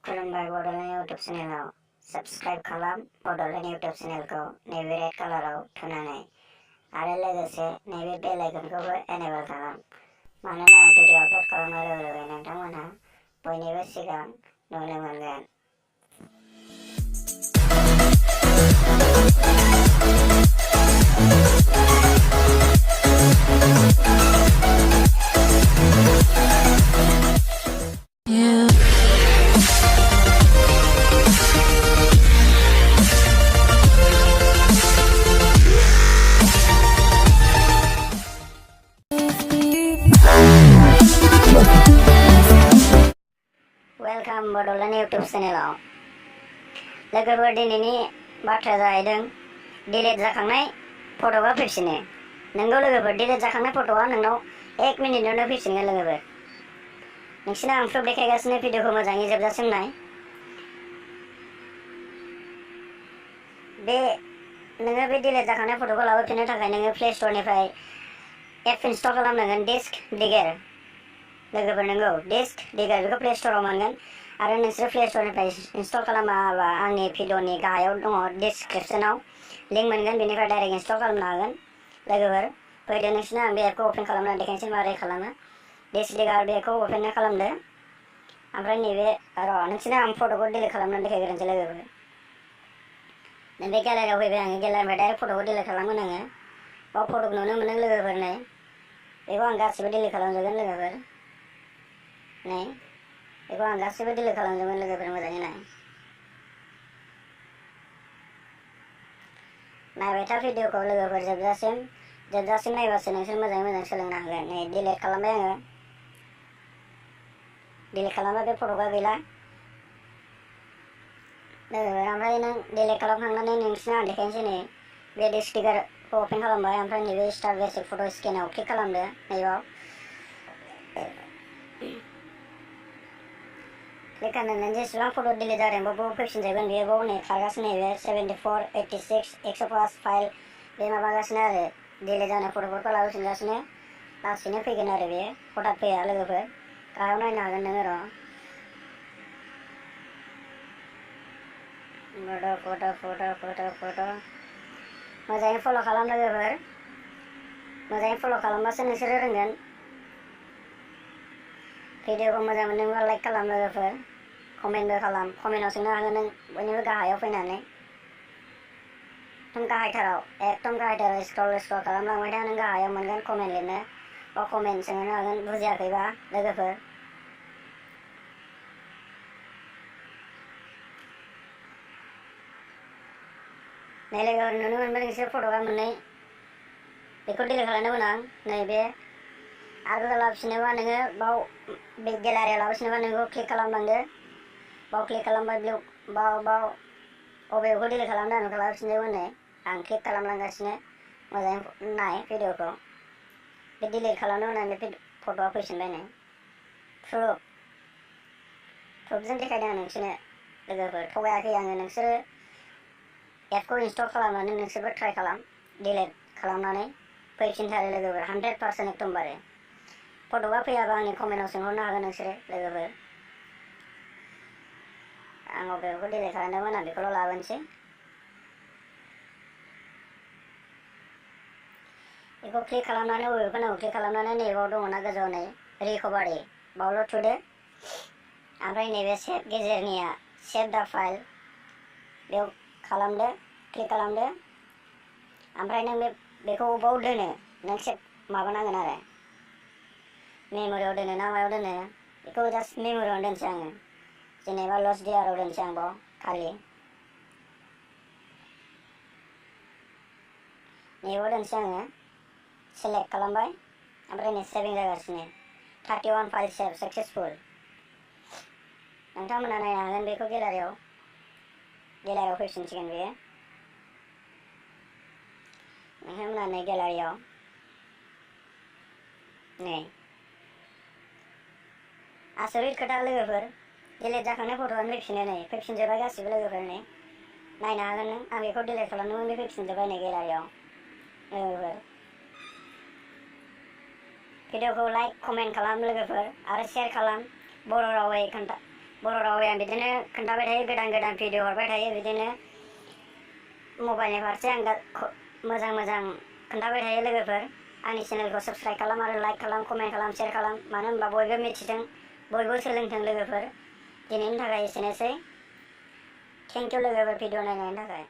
खुलुमबाय Bodoland YouTube चेनेलाव subscribe खालाम Bodoland YouTube चेनेलखौ नैबे रेड कालाराव थुनानै आरो लोगोसे नैबे बेल आइकनखौबो एनेबल खालाम मानोना आं भिडिअ आपल'ड खालामनाय लोगो लोगो नोंथांमोनहा बयनिबो सिगां नुनो मोनगोन। वेलकाम बड'लेण्ड इउटुब चेनेलाव। लोगोफोर दिनैनि बाथ्राया जाहैदों डिलीट जाखांनाय फट'आ फैफिनो। नोंगौ लोगोफोर, डिलीट जाखांनाय फट'आ नोंनाव 1 मिनिटआवनो फैफिनगोन लोगोफोर। नोंसिनो आं प्रुफ देखायगासिनो, भिडिअखौ मोजाङै जोबजासिम नाय। नोङो बे डिलीट जाखांनाय फट'खौ लाबोफिननो थाखाय नोङो प्ले स्ट'रनिफ्राय एप इनस्टल खालामनांगोन, डिस्क डिगार। लोगोफोर नंगौ, डिस्क डिगार बेखौ प्ले स्ट'राव मोनगोन आरो नोंसोर प्ले स्ट'रनिफ्राय इनस्टल खालामाबा आंनि भिडिअनि गाहायाव दङ डिसक्रिपसनाव लिंक मोनगोन, बेनिफ्राय डाइरेक्ट इनस्टल खालामनो हागोन। लोगोफोर फैदो, नोंसिनो आं बे एपखौ अपेन खालामनानै देखायनोसै माबोरै खालामो। डिस्क डिगार बेखौ अपेन खालामदो, ओमफ्राय नैबे नोंसिनो आं फट'खौ डिलीट खालामनानै देखायग्रोनोसै लोगोफोर। नैबे गेलारियाव फैबाय आङो, गेलारिनिफ्राय डाइरेक्ट फट'खौ डिलीट खालामगोन आङो। बाव फट'खौ नुनो मोनदों लोगोफोर, नै बेखौ आं गासिबो डिलीट खालामजोबगोन लोगोफोर। नै बेखौ आं गासिबो डिलीट खालामजोबगोन लोगोफोर, मोजाङै नाय। नायबाय था भिडिअखौ लोगोफोर जोबजासिम नायबासो नोंसोर मोजाङै मोजां सोलोंनो हागोन। नै डिलीट खालामबाय आङो, डिलीट खालामबा बे फट'आ गैला लोगोफोर। ओमफ्राय नों डिलीट खालामखांनानै नोंसिनो आं देखायनोसै। नै बे डिस्क डिगारखौ अपेन खालामबाय, ओमफ्राय नैबे स्टार्ट बेसिक फट' स्केनाव क्लिक खालामदो। नैबाव क्लिक खालामनानै जेसेबां फट' डिलीट जादों बाव फैफिनजोबगोन बेयो। बाव नै खारगासिनो, नैबे 74, 86, 105 फाइल बे माबागासिनो आरो डिलीट जानाय फट'फोरखौ लाबोफिनगासिनो। लासैनो फैगोन आरो बेयो, हठात फैया लोगोफोर। गाहायाव नायनो हागोन नोङो। फट' मोजाङै फल' खालाम लोगोफोर, मोजाङै फल' खालामबासो नोंसोरो रोंगोन। भिडिअखौ मोजां मोनदोंबा लाइक खालाम लोगोफोर, कमेन्टबो खालाम। कमेन्टआव सोंनो हागोन नों बयनिबो गाहायाव फैनानै। एकदम गाहायथाराव स्क्रल खालामलांबाय था, नों गाहायाव मोनगोन कमेन्ट लिरनो। बाव कमेन्ट सोंनो हागोन बुजियाखैबा लोगोफोर। नै लोगोफोर नुनो मोनबाय नोंसोर फट'आ मोननै, बेखौ डिलीट खालामनो गोनां। नैबे आरो लाबोफिनोबा नोङो बाव बे गेलारियाव लाबोफिनोबा नोंखौ क्लिक खालामलांदो। बाव क्लिक खालामबाय, बाव बबेखौ डिलीट खालामदों बेखौ लाबोफिनजोबगोन। नै आं क्लिक खालामलांगासिनो, मोजाङै नाय भिडिअखौ। बे डिलीट खालामनो गोनां बे फट'आ फैफिनबाय। नै प्रुफजों देखायदों आं नोंसोरनो लोगोफोर, थगायाखै आङो। नोंसोरो एपखौ इनस्टल खालामनानै नोंसोरबो ट्राइ खालाम, डिलीट खालामनानै फैफिनथारो लोगोफोर, 100% एकदमबारे। फट'आ फैयाबा आंनि कमेन्टआव सोंहरनो हागोन नोंसोरो लोगोफोर। आं बबेखौ डिलीट खालामदोंमोन आं बेखौल' लाबोनोसै। बेखौ क्लिक खालामनानै बबेखौ नांगौ क्लिक खालामनानै नैबाव दङना गोजौआव नै रिकभारि, बावल' थुदो। ओमफ्राय नैबे सेभ गेजेरनिया सेभ दा फाइल बेयाव खालामदो, क्लिक खालामदो। ओमफ्राय नों बेखौ बबाव दोनो नों सेभ माबानांगोन आरो मेम'रियाव दोनो ना मायाव दोनो, बेखौ जास्ट मेम'रियावनो दोनसै आङो। जेनेबा लस्ट डियाराव दोनसै आं बाव खालि। नैबाव दोनसै आङो, सेलेक्ट खालामबाय, ओमफ्राय नै सेभिं जागासिनो। 31 फाइल सेभ साक्सेसफुल। नोंथांमोना नायनो हागोन बेखौ गेलारियाव फैफिनसिगोन बेयो। नोंथांमोना नै गेलारियाव नै आसरित खोथा लोगोफोर, डिलीट जाखांनाय फट'आनो फैफिनो। नै फैफिनजोब्बाय गासिबो लोगोफोर। नै नायनो हागोन नों, आं बेखौ डिलीट खालामदोंमोन, बे फैफिनजोब्बाय नै गेलारियाव लोगोफोर। भिडिअखौ लाइक कमेन्ट खालाम लोगोफोर, आरो शेयार खालाम। बर' रावै बर' रावै आं बिदिनो खोन्थाबाय थायो, गोदान गोदान भिडिअ हरबाय थायो, बिदिनो मबाइलनि फारसे आं दा मोजां मोजां खोन्थाबाय थायो लोगोफोर। आंनि चेनेलखौ साबस्क्राइब खालाम आरो लाइक खालाम, कमेन्ट खालाम, शेयार खालाम, मानो होनबा बयबो मिथिथों, बयबो सोलोंथों लोगोफोर। दिनैनि थाखाय एसेनोसै। थेंक इउ लोगोफोर भिडिअ नायनायनि थाखाय।